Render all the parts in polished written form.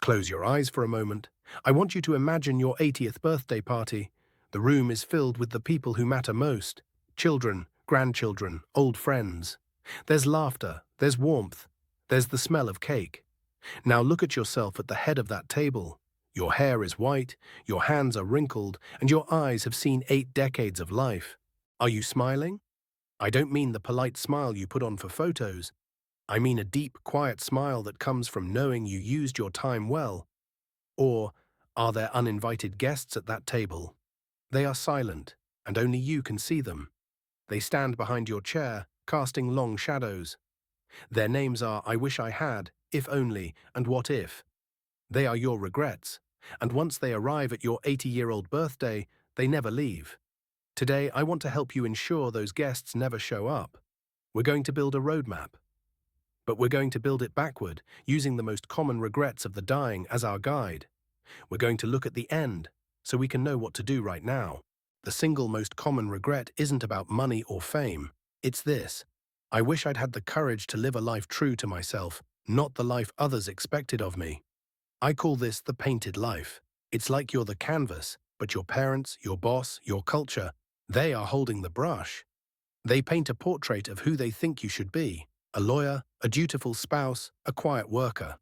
Close your eyes for a moment. I want you to imagine your 80th birthday party. The room is filled with the people who matter most. Children, grandchildren, old friends. There's laughter, there's warmth, there's the smell of cake. Now look at yourself at the head of that table. Your hair is white, your hands are wrinkled, and your eyes have seen 8 decades of life. Are you smiling? I don't mean the polite smile you put on for photos. I mean a deep, quiet smile that comes from knowing you used your time well. Or are there uninvited guests at that table? They are silent, and only you can see them. They stand behind your chair, casting long shadows. Their names are I wish I had, if only, and what if. They are your regrets, and once they arrive at your 80-year-old birthday, they never leave. Today, I want to help you ensure those guests never show up. We're going to build a roadmap. But we're going to build it backward, using the most common regrets of the dying as our guide. We're going to look at the end, so we can know what to do right now. The single most common regret isn't about money or fame. It's this: I wish I'd had the courage to live a life true to myself, not the life others expected of me. I call this the painted life. It's like you're the canvas, but your parents, your boss, your culture, they are holding the brush. They paint a portrait of who they think you should be: a lawyer, a dutiful spouse, a quiet worker.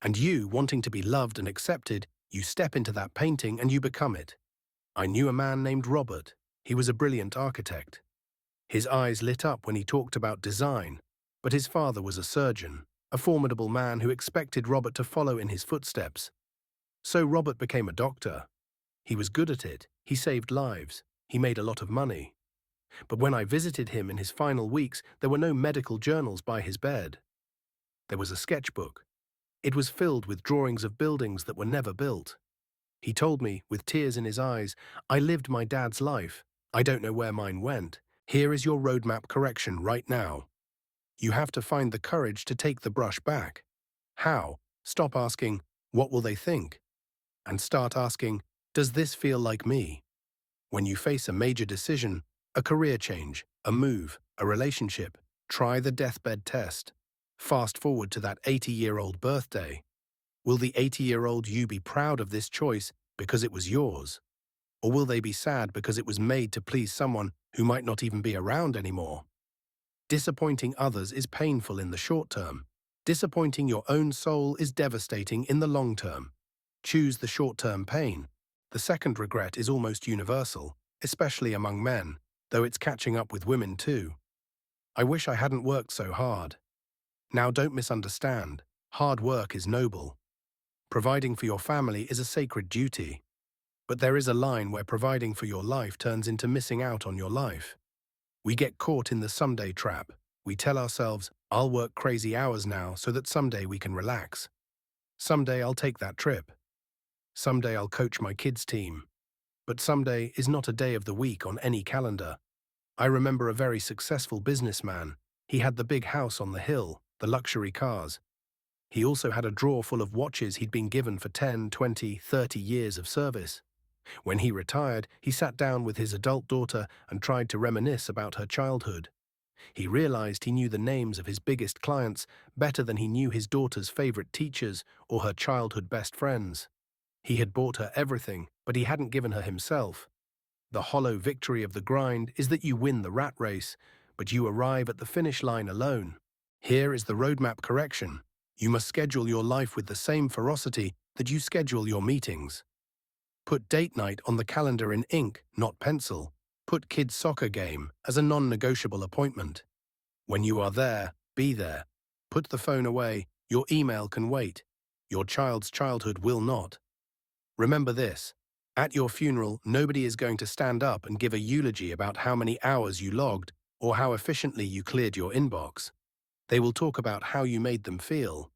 And you, wanting to be loved and accepted, you step into that painting and you become it. I knew a man named Robert. He was a brilliant architect. His eyes lit up when he talked about design, but his father was a surgeon, a formidable man who expected Robert to follow in his footsteps. So Robert became a doctor. He was good at it, he saved lives, he made a lot of money. But when I visited him in his final weeks, there were no medical journals by his bed. There was a sketchbook. It was filled with drawings of buildings that were never built. He told me, with tears in his eyes, I lived my dad's life. I don't know where mine went. Here is your roadmap correction right now. You have to find the courage to take the brush back. How? Stop asking, what will they think? And start asking, does this feel like me? When you face a major decision, a career change, a move, a relationship, try the deathbed test. Fast forward to that 80-year-old birthday. Will the 80-year-old you be proud of this choice because it was yours? Or will they be sad because it was made to please someone who might not even be around anymore? Disappointing others is painful in the short term. Disappointing your own soul is devastating in the long term. Choose the short-term pain. The second regret is almost universal, especially among men, though it's catching up with women too. I wish I hadn't worked so hard. Now don't misunderstand. Hard work is noble. Providing for your family is a sacred duty. But there is a line where providing for your life turns into missing out on your life. We get caught in the someday trap. We tell ourselves, I'll work crazy hours now so that someday we can relax. Someday I'll take that trip. Someday I'll coach my kids' team. But someday is not a day of the week on any calendar. I remember a very successful businessman. He had the big house on the hill, the luxury cars. He also had a drawer full of watches he'd been given for 10, 20, 30 years of service. When he retired, he sat down with his adult daughter and tried to reminisce about her childhood. He realized he knew the names of his biggest clients better than he knew his daughter's favorite teachers or her childhood best friends. He had bought her everything, but he hadn't given her himself. The hollow victory of the grind is that you win the rat race, but you arrive at the finish line alone. Here is the roadmap correction. You must schedule your life with the same ferocity that you schedule your meetings. Put date night on the calendar in ink, not pencil. Put kids' soccer game as a non-negotiable appointment. When you are there, be there. Put the phone away. Your email can wait. Your child's childhood will not. Remember this. At your funeral, nobody is going to stand up and give a eulogy about how many hours you logged or how efficiently you cleared your inbox. They will talk about how you made them feel.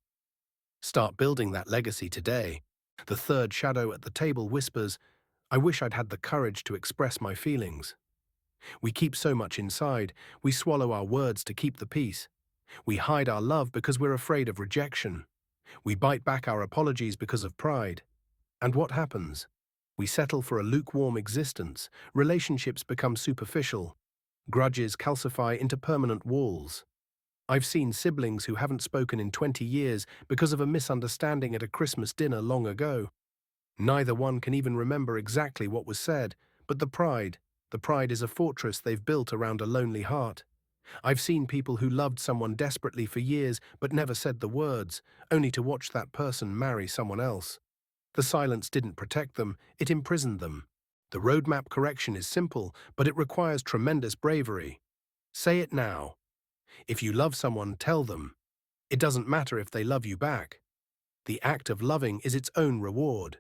Start building that legacy today. The third shadow at the table whispers, I wish I'd had the courage to express my feelings. We keep so much inside, we swallow our words to keep the peace. We hide our love because we're afraid of rejection. We bite back our apologies because of pride. And what happens? We settle for a lukewarm existence, relationships become superficial, grudges calcify into permanent walls. I've seen siblings who haven't spoken in 20 years because of a misunderstanding at a Christmas dinner long ago. Neither one can even remember exactly what was said, but the pride is a fortress they've built around a lonely heart. I've seen people who loved someone desperately for years but never said the words, only to watch that person marry someone else. The silence didn't protect them, it imprisoned them. The roadmap correction is simple, but it requires tremendous bravery. Say it now. If you love someone, tell them. It doesn't matter if they love you back. The act of loving is its own reward.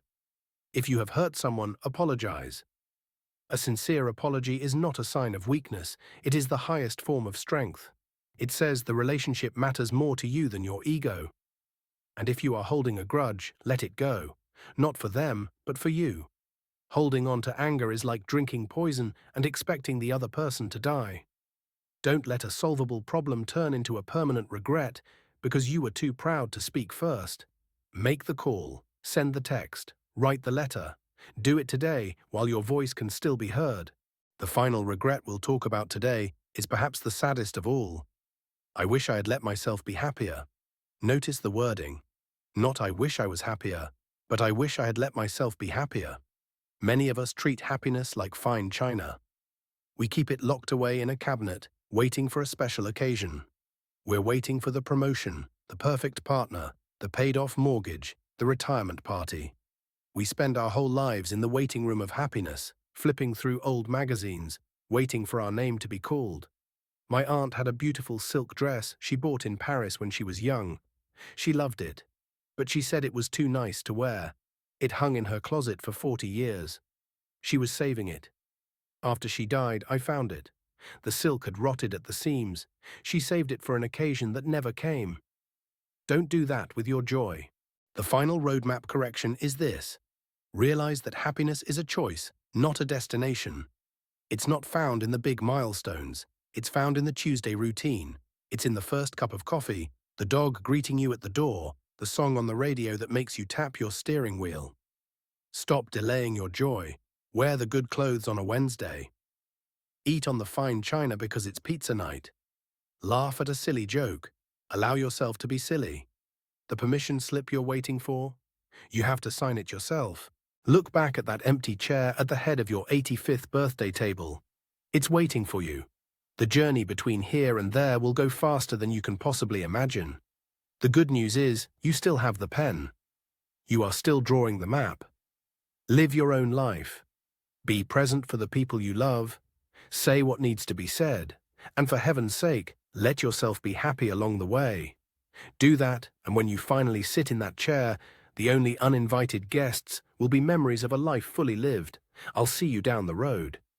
If you have hurt someone, apologize. A sincere apology is not a sign of weakness, it is the highest form of strength. It says the relationship matters more to you than your ego. And if you are holding a grudge, let it go. Not for them, but for you. Holding on to anger is like drinking poison and expecting the other person to die. Don't let a solvable problem turn into a permanent regret because you were too proud to speak first. Make the call, send the text, write the letter. Do it today while your voice can still be heard. The final regret we'll talk about today is perhaps the saddest of all. I wish I had let myself be happier. Notice the wording. Not I wish I was happier, but I wish I had let myself be happier. Many of us treat happiness like fine china. We keep it locked away in a cabinet, waiting for a special occasion. We're waiting for the promotion, the perfect partner, the paid-off mortgage, the retirement party. We spend our whole lives in the waiting room of happiness, flipping through old magazines, waiting for our name to be called. My aunt had a beautiful silk dress she bought in Paris when she was young. She loved it, but she said it was too nice to wear. It hung in her closet for 40 years. She was saving it. After she died, I found it. The silk had rotted at the seams. She saved it for an occasion that never came. Don't do that with your joy. The final roadmap correction is this. Realize that happiness is a choice, not a destination. It's not found in the big milestones. It's found in the Tuesday routine. It's in the first cup of coffee, the dog greeting you at the door, the song on the radio that makes you tap your steering wheel. Stop delaying your joy. Wear the good clothes on a Wednesday. Eat on the fine china because it's pizza night. Laugh at a silly joke. Allow yourself to be silly. The permission slip you're waiting for? You have to sign it yourself. Look back at that empty chair at the head of your 85th birthday table. It's waiting for you. The journey between here and there will go faster than you can possibly imagine. The good news is, you still have the pen. You are still drawing the map. Live your own life. Be present for the people you love. Say what needs to be said. And for heaven's sake, let yourself be happy along the way. Do that, and when you finally sit in that chair, the only uninvited guests will be memories of a life fully lived. I'll see you down the road.